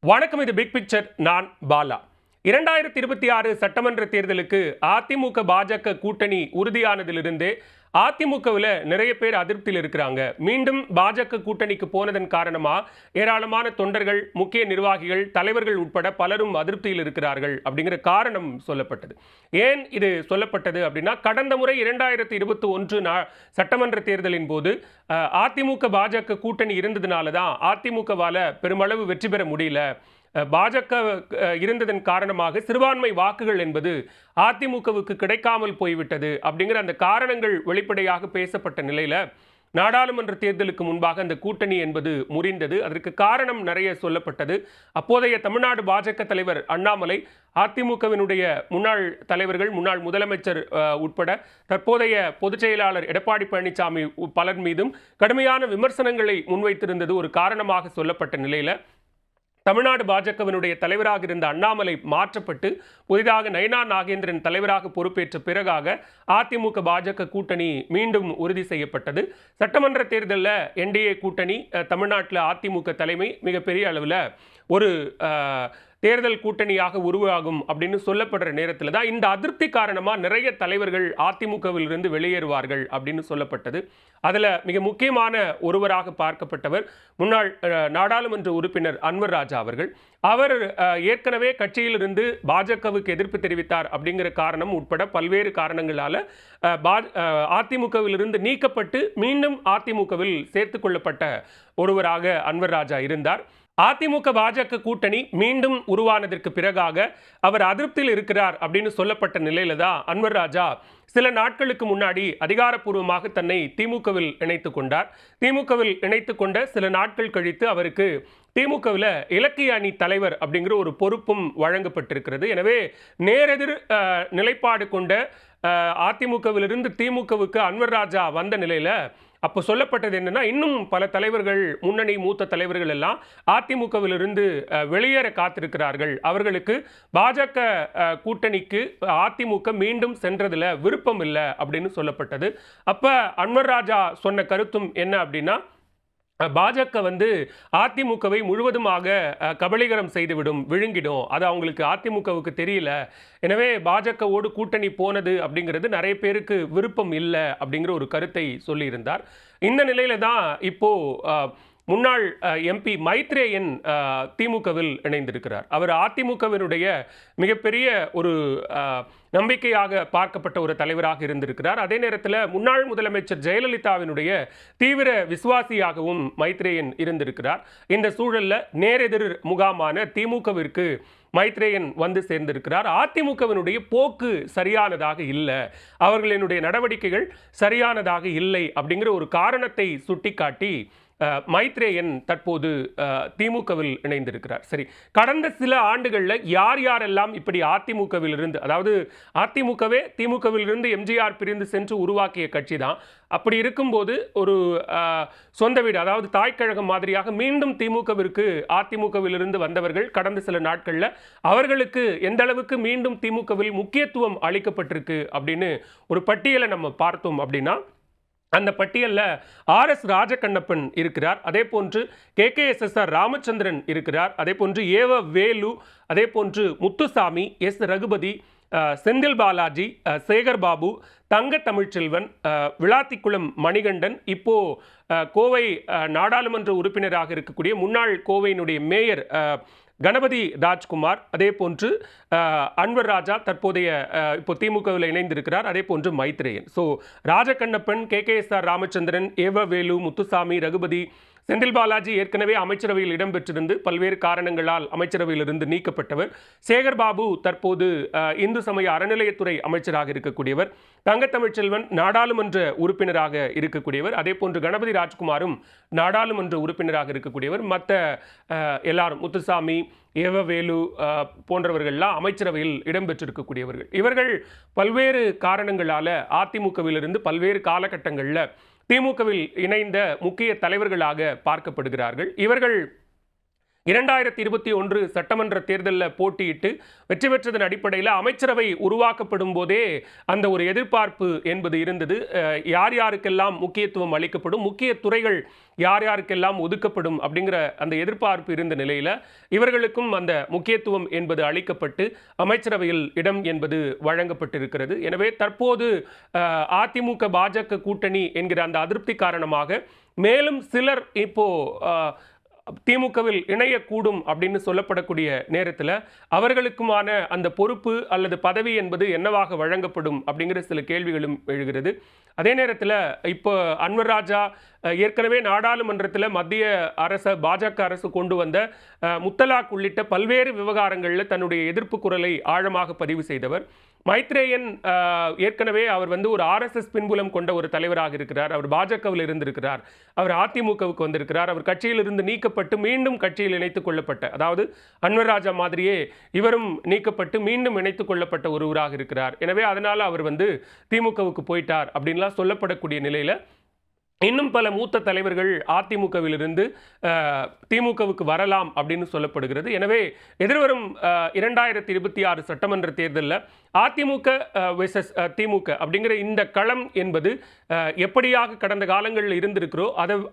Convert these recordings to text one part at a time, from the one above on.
வணக்கம். இது big picture. நான் பாலா. 2026 சட்டமன்ற தேர்தலுக்கு அதிமுக பாஜக கூட்டணி உறுதியானதிலிருந்தே அதிமுகவில் நிறைய பேர் அதிருப்தியில் இருக்கிறாங்க. மீண்டும் பாஜக கூட்டணிக்கு போனதன் காரணமா ஏராளமான தொண்டர்கள், முக்கிய நிர்வாகிகள், தலைவர்கள் உட்பட பலரும் அதிருப்தியில் இருக்கிறார்கள் அப்படிங்கிற காரணம் சொல்லப்பட்டது. ஏன் இது சொல்லப்பட்டது அப்படின்னா, கடந்த முறை 2021 சட்டமன்ற தேர்தலின் போது அதிமுக பாஜக கூட்டணி இருந்ததுனால தான் அதிமுகவால் பெருமளவு வெற்றி பெற முடியல. பாஜக இருந்ததன் காரணமாக சிறுபான்மை வாக்குகள் என்பது அதிமுகவுக்கு கிடைக்காமல் போய்விட்டது அப்படிங்கிற அந்த காரணங்கள் வெளிப்படையாக பேசப்பட்ட நிலையில நாடாளுமன்ற தேர்தலுக்கு முன்பாக அந்த கூட்டணி என்பது முறிந்தது. அதற்கு காரணம் நிறைய சொல்லப்பட்டது. அப்போதைய தமிழ்நாடு பாஜக தலைவர் அண்ணாமலை, அதிமுகவினுடைய முன்னாள் தலைவர்கள், முன்னாள் முதலமைச்சர் உட்பட தற்போதைய பொதுச் செயலாளர் எடப்பாடி பழனிசாமி பலர் மீதும் கடுமையான விமர்சனங்களை முன்வைத்திருந்தது ஒரு காரணமாக சொல்லப்பட்ட நிலையில தமிழ்நாடு பாஜகவினுடைய தலைவராக இருந்த அண்ணாமலை மாற்றப்பட்டு புதிதாக நயினா நாகேந்திரன் தலைவராக பொறுப்பேற்ற பிறகாக அதிமுக பாஜக கூட்டணி மீண்டும் உறுதி செய்யப்பட்டது. சட்டமன்ற தேர்தலில் என்டிஏ கூட்டணி தமிழ்நாட்டில் அதிமுக தலைமை மிகப்பெரிய அளவில் ஒரு தேர்தல் கூட்டணியாக உருவாகும் அப்படின்னு சொல்லப்படுற நேரத்தில் தான் இந்த அதிருப்தி காரணமாக நிறைய தலைவர்கள் அதிமுகவில் இருந்து வெளியேறுவார்கள் அப்படின்னு சொல்லப்பட்டது. அதில் மிக முக்கியமான ஒருவராக பார்க்கப்பட்டவர் முன்னாள் நாடாளுமன்ற உறுப்பினர் அன்வர் ராஜா அவர்கள். அவர் ஏற்கனவே கட்சியிலிருந்து பாஜகவுக்கு எதிர்ப்பு தெரிவித்தார் அப்படிங்கிற காரணம் உட்பட பல்வேறு காரணங்களால் அதிமுகவிலிருந்து நீக்கப்பட்டு மீண்டும் அதிமுகவில் சேர்த்து கொள்ளப்பட்ட ஒருவராக அன்வர் ராஜா இருந்தார். அதிமுக பாஜக கூட்டணி மீண்டும் உருவானதற்கு பிறகாக அவர் அதிருப்தியில் இருக்கிறார் அப்படின்னு சொல்லப்பட்ட நிலையில தான் அன்வர் ராஜா சில நாட்களுக்கு முன்னாடி அதிகாரப்பூர்வமாக தன்னை திமுகவில் இணைத்துக் கொண்டார். திமுகவில் இணைத்துக் கொண்ட சில நாட்கள் கழித்து அவருக்கு திமுகவில் இலக்கிய அணி தலைவர் அப்படிங்கிற ஒரு பொறுப்பும் வழங்கப்பட்டிருக்கிறது. எனவே நேரெதிர் நிலைப்பாடு கொண்ட அதிமுகவிலிருந்து திமுகவுக்கு அன்வர் ராஜா வந்த நிலையில அப்போ சொல்லப்பட்டது என்னன்னா, இன்னும் பல தலைவர்கள், முன்னணி மூத்த தலைவர்கள் எல்லாம் அதிமுகவிலிருந்து வெளியேற காத்திருக்கிறார்கள். அவர்களுக்கு பாஜக கூட்டணிக்கு அதிமுக மீண்டும் சென்றதில் விருப்பம் இல்லை அப்படின்னு சொல்லப்பட்டது. அப்போ அன்வர் ராஜா சொன்ன கருத்தும் என்ன அப்படின்னா, பாஜக அதிமுகவை முழுவதுமாக கபலீகரம் செய்துவிடும், விழுங்கிடும். அது அவங்களுக்கு அதிமுகவுக்கு தெரியல. எனவே பாஜகவோடு கூட்டணி போனது அப்படிங்கிறது நிறைய பேருக்கு விருப்பம் இல்லை அப்படிங்கிற ஒரு கருத்தை சொல்லியிருந்தார். இந்த நிலையில தான் இப்போ முன்னாள் எம்பி மைத்ரேயன் திமுகவில் இணைந்திருக்கிறார். அவர் அதிமுகவினுடைய மிகப்பெரிய ஒரு நம்பிக்கையாக பார்க்கப்பட்ட ஒரு தலைவராக இருந்திருக்கிறார். அதே நேரத்தில் முன்னாள் முதலமைச்சர் ஜெயலலிதாவினுடைய தீவிர விசுவாசியாகவும் மைத்ரேயன் இருந்திருக்கிறார். இந்த சூழலில் நேரெதிர் முகாமான திமுகவிற்கு மைத்ரேயன் வந்து சேர்ந்திருக்கிறார். அதிமுகவினுடைய போக்கு சரியானதாக இல்லை, அவர்களினுடைய நடவடிக்கைகள் சரியானதாக இல்லை அப்படிங்கிற ஒரு காரணத்தை சுட்டிக்காட்டி மைத்ரேயன் தற்போது திமுகவில் இணைந்திருக்கிறார். சரி, கடந்த சில ஆண்டுகளில் யார் யாரெல்லாம் இப்படி அதிமுகவில் இருந்து, அதாவது அதிமுகவே திமுகவில் இருந்து எம்ஜிஆர் பிரிந்து சென்று உருவாக்கிய கட்சி தான். அப்படி இருக்கும்போது ஒரு சொந்த வீடு, அதாவது தாய்க்கழகம் மாதிரியாக மீண்டும் திமுகவிற்கு அதிமுகவில் இருந்து வந்தவர்கள் கடந்த சில நாட்களில் அவர்களுக்கு எந்த அளவுக்கு மீண்டும் திமுகவில் முக்கியத்துவம் அளிக்கப்பட்டிருக்கு அப்படின்னு ஒரு பட்டியலை நம்ம பார்த்தோம் அப்படின்னா, அந்த பட்டியலில் RS ராஜகண்ணப்பன் இருக்கிறார். அதே போன்று KKSSR ராமச்சந்திரன் இருக்கிறார். அதே போன்று வேலு, அதே போன்று முத்துசாமி, ரகுபதி, செந்தில் பாலாஜி, சேகர் பாபு, தங்க தமிழ்ச்செல்வன், விளாத்திக்குளம் மணிகண்டன், இப்போ கோவை நாடாளுமன்ற உறுப்பினராக இருக்கக்கூடிய முன்னாள் கோவையினுடைய மேயர் கணபதி ராஜ்குமார், அதே போன்று அன்வர் ராஜா தற்போதைய இப்போ திமுகவில் இணைந்திருக்கிறார். அதே போன்று மைத்ரேயன். ஸோ ராஜகண்ணப்பன், KKSR ராமச்சந்திரன், வேலு, முத்துசாமி, ரகுபதி, செந்தில் பாலாஜி ஏற்கனவே அமைச்சரவையில் இடம்பெற்றிருந்து பல்வேறு காரணங்களால் அமைச்சரவையிலிருந்து நீக்கப்பட்டவர். சேகர் பாபு தற்போது இந்து சமய அறநிலையத்துறை அமைச்சராக இருக்கக்கூடியவர். தங்க தமிழ்ச்செல்வன் நாடாளுமன்ற உறுப்பினராக இருக்கக்கூடியவர். அதே போன்று கணபதி ராஜ்குமாரும் நாடாளுமன்ற உறுப்பினராக இருக்கக்கூடியவர். மற்ற எல்லாரும் முத்துசாமி, வேலு போன்றவர்கள்லாம் அமைச்சரவையில் இடம்பெற்றிருக்கக்கூடியவர்கள். இவர்கள் பல்வேறு காரணங்களால் அதிமுகவிலிருந்து பல்வேறு காலகட்டங்களில் திமுகவில் இணைந்த முக்கிய தலைவர்களாக பார்க்கப்படுகிறார்கள். இவர்கள் 2021 சட்டமன்ற தேர்தலில் போட்டியிட்டு வெற்றி பெற்றதன் அடிப்படையில் அமைச்சரவை உருவாக்கப்படும் போதே அந்த ஒரு எதிர்பார்ப்பு என்பது இருந்தது. யார் யாருக்கெல்லாம் முக்கியத்துவம் அளிக்கப்படும், முக்கிய துறைகள் யார் யாருக்கெல்லாம் ஒதுக்கப்படும் அப்படிங்கிற அந்த எதிர்பார்ப்பு இருந்த நிலையில் இவர்களுக்கும் அந்த முக்கியத்துவம் என்பது அளிக்கப்பட்டு அமைச்சரவையில் இடம் என்பது வழங்கப்பட்டிருக்கிறது. எனவே தற்போது அதிமுக பாஜக கூட்டணி என்கிற அந்த அதிருப்தி காரணமாக மேலும் சிலர் இப்போ திமுகவில் இணையக்கூடும் அப்படின்னு சொல்லப்படக்கூடிய நேரத்தில் அவர்களுக்குமான அந்த பொறுப்பு அல்லது பதவி என்பது என்னவாக வழங்கப்படும் அப்படிங்கிற சில கேள்விகளும் எழுகிறது. அதே நேரத்தில் இப்போ அன்வர் ராஜா ஏற்கனவே நாடாளுமன்றத்தில் மத்திய அரசு பாஜக அரசு கொண்டு வந்த முத்தலாக் உள்ளிட்ட பல்வேறு விவகாரங்களில் தன்னுடைய எதிர்ப்பு குரலை ஆழமாக பதிவு செய்தவர். மைத்ரேயன் ஏற்கனவே அவர் ஒரு RSS பின்புலம் கொண்ட ஒரு தலைவராக இருக்கிறார். அவர் பாஜகவில் இருந்திருக்கிறார். அவர் அதிமுகவுக்கு வந்திருக்கிறார். அவர் கட்சியிலிருந்து நீக்கப்பட்டு மீண்டும் கட்சியில் இணைத்துக் கொள்ளப்பட்ட, அதாவது அன்வர் ராஜா மாதிரியே இவரும் நீக்கப்பட்டு மீண்டும் இணைத்துக் கொள்ளப்பட்ட ஒருவராக இருக்கிறார். எனவே அதனால அவர் திமுகவுக்கு போயிட்டார் அப்படின்லாம் சொல்லப்படக்கூடிய நிலையில இன்னும் பல மூத்த தலைவர்கள் அதிமுகவிலிருந்து திமுகவுக்கு வரலாம் அப்படின்னு சொல்லப்படுகிறது. எனவே எதிர்வரும் 2026 சட்டமன்ற தேர்தலில் அதிமுக வெர்சஸ் திமுக அப்படிங்கிற இந்த களம் என்பது எப்படியாக கடந்த காலங்களில் இருந்திருக்கிறோ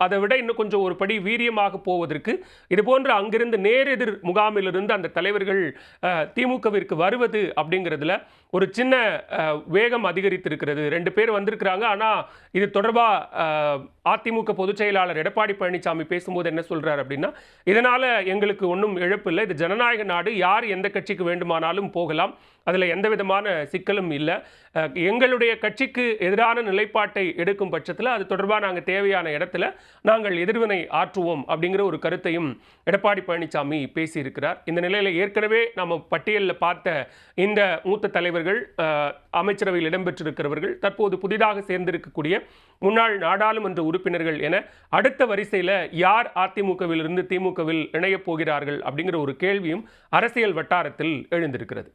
அதை விட இன்னும் கொஞ்சம் ஒரு படி வீரியமாக போவதற்கு இது போன்ற அங்கிருந்து நேரெதிர் முகாமிலிருந்து அந்த தலைவர்கள் திமுகவிற்கு வருவது அப்படிங்கிறதுல ஒரு சின்ன வேகம் அதிகரித்திருக்கிறது. 2 பேர் வந்திருக்கிறாங்க. ஆனால் இது தொடர்பாக அதிமுக பொதுச் செயலாளர் எடப்பாடி பழனிசாமி பேசும்போது என்ன சொல்றார் அப்படின்னா, இதனால எங்களுக்கு ஒன்றும் இழப்பு இல்லை, இது ஜனநாயக நாடு, யார் எந்த கட்சிக்கு வேண்டுமானாலும் போகலாம், அதில் எந்த விதமான சிக்கலும் இல்லை, எங்களுடைய கட்சிக்கு எதிரான நிலைப்பாட்டை எடுக்கும் பட்சத்தில் அது தொடர்பாக நாங்கள் தேவையான இடத்துல நாங்கள் எதிர்வினை ஆற்றுவோம் அப்படிங்கிற ஒரு கருத்தையும் எடப்பாடி பழனிசாமி பேசியிருக்கிறார். இந்த நிலையில் ஏற்கனவே நம்ம பட்டியலில் பார்த்த இந்த மூத்த தலைவர்கள், அமைச்சரவையில் இடம்பெற்றிருக்கிறவர்கள், தற்போது புதிதாக சேர்ந்திருக்கக்கூடிய முன்னாள் நாடாளுமன்ற உறுப்பினர்கள் என அடுத்த வரிசையில் யார் அதிமுகவிலிருந்து திமுகவில் இணையப் போகிறார்கள் அப்படிங்கிற ஒரு கேள்வியும் அரசியல் வட்டாரத்தில் எழுந்திருக்கிறது.